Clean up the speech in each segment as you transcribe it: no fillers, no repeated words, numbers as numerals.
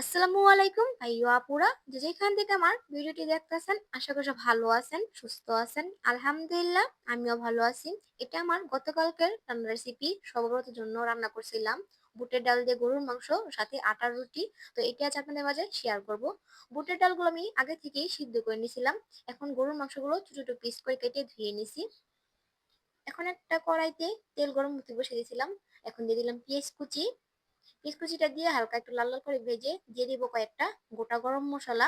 আসসালামু আলাইকুম ভাইয়া আপুরা, যে যেখান থেকে আমার ভিডিওটি দেখতেছেন আশা করি সব ভালো আছেন, সুস্থ আছেন। আলহামদুলিল্লাহ আমিও ভালো আছি। এটা আমার গতকালকের রান্নার রেসিপি। সবার জন্য রান্না করছিলাম বুটের ডাল দিয়ে গরুর মাংস, সাথে আটার রুটি। তো এটা আজ আপনাদের মাঝে শেয়ার করব। বুটের ডালগুলো আমি আগে থেকেই সিদ্ধ করে নিয়েছিলাম। এখন গরুর মাংসগুলো ছোট ছোট পিস করে কেটে ধুয়ে নিছি। এখন একটা কড়াইতে তেল গরম হতে বসে দিয়েছিলাম। এখন দিয়ে দিলাম পেঁয়াজ কুচি। পেঁয়াজ কুচিটা দিয়ে হালকা একটু লাল লাল করে ভেজে দিয়ে দিব কয়েকটা গোটা গরম মশলা,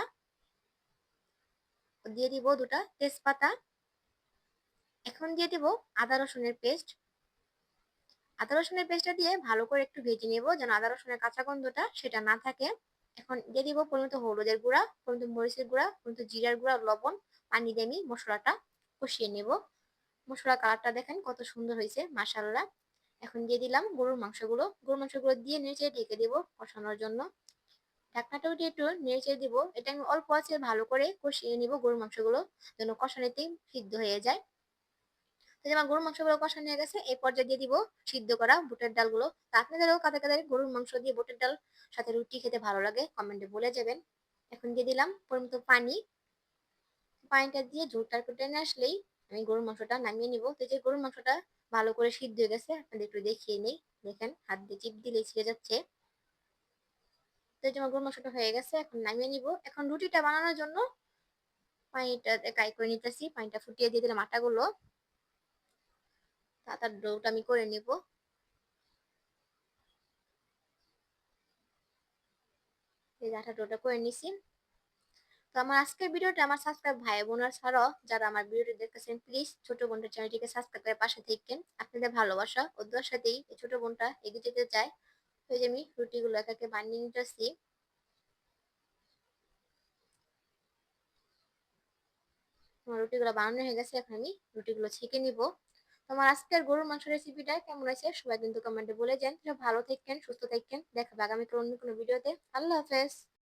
দিয়ে দিব দুটা তেজপাতা। এখন দিয়ে দিব আদা রসুনের পেস্ট। আদা রসুনের পেস্টটা দিয়ে ভালো করে একটু ভেজে নেব, যেন আদা রসুনের কাঁচা গন্ধটা সেটা না থাকে। এখন দিয়ে দিব পরিমিত হলুদের গুঁড়া, পরিমিত মরিচের গুঁড়া, পরিমিত জিরার গুঁড়া, লবণ। পানি দিয়ে আমি মশলাটা কষিয়ে নেব। মশলা কালারটা দেখেন কত সুন্দর হয়েছে, মাশাআল্লাহ। এখন দিয়ে দিলাম গরুর মাংসগুলো দিয়ে নেড়ে ঢেকে দেব কষানোর জন্য। ঢাকনাটা উঠিয়ে একটু নেড়ে চেড়ে দিব। এটা আমি অল্প আছে ভালো করে কষিয়ে নিব গরুর মাংসগুলো, যেন কষানিতেই সিদ্ধ হয়ে যায়। তো যেমন গরুর মাংসগুলো কষানো হয়ে গেছে, এই পর্যায়ে দিয়ে দিব সিদ্ধ করা বুটের ডালগুলো। তা আপনাদেরও কাদের কাদের গরুর মাংস দিয়ে বুটের ডাল সাথে রুটি খেতে ভালো লাগে কমেন্টে বলে যাবেন। এখন দিয়ে দিলাম পরিমিত পানি। পানিটা দিয়ে ঝোলটা একটু টেনে আসলেই আমি গরুর মাংসটা নামিয়ে নিব। তো এই যে গরুর মাংসটা ভালো করে সিদ্ধ হয়ে গেছে, আপনাদের একটু দেখিয়ে নেই। দেখেন হাত দিয়ে চিপ দিলেই ছিঁড়ে যাচ্ছে। তো এই যে আমার গরুর মাংসটা হয়ে গেছে, এখন নামিয়ে নিব। এখন রুটিটা বানানোর জন্য পানিটা কাই করে নিতেছি। পানিটা ফুটিয়ে দিয়ে দিলাম আটাগুলো। আটার ডোটা আমি করে নিব। এই যে আটা ডোটা করে নিছি। তো আমার আজকের ভিডিওটা আমার সাবস্ক্রাইব ভাই বোনার ছাড়াও যারা আমার ভিডিওটি দেখতেছেন, প্লিজ ছোট বোনটার চ্যানেলটিকে সাবস্ক্রাইব করে পাশে থাকেন। আপনাদের ভালোবাসা ও দোয়ার সাথেই এই ছোট বোনটা এগিয়ে যেতে চায়। তো এই যে আমি রুটিগুলো একে বানিয়ে নিতেছি। আমার রুটিগুলো বানানো হয়ে গেছে, এখন আমি রুটিগুলো ছেঁকে নিব। তোমার আজকের গরুর মাংস রেসিপিটা কেমন হয়েছে সবাই কিন্তু কমেন্টে বলে যান। ভালো থাকেন, সুস্থ থাকেন। দেখা হবে আগামীকাল অন্য কোনো ভিডিওতে। আল্লাহ হাফেজ।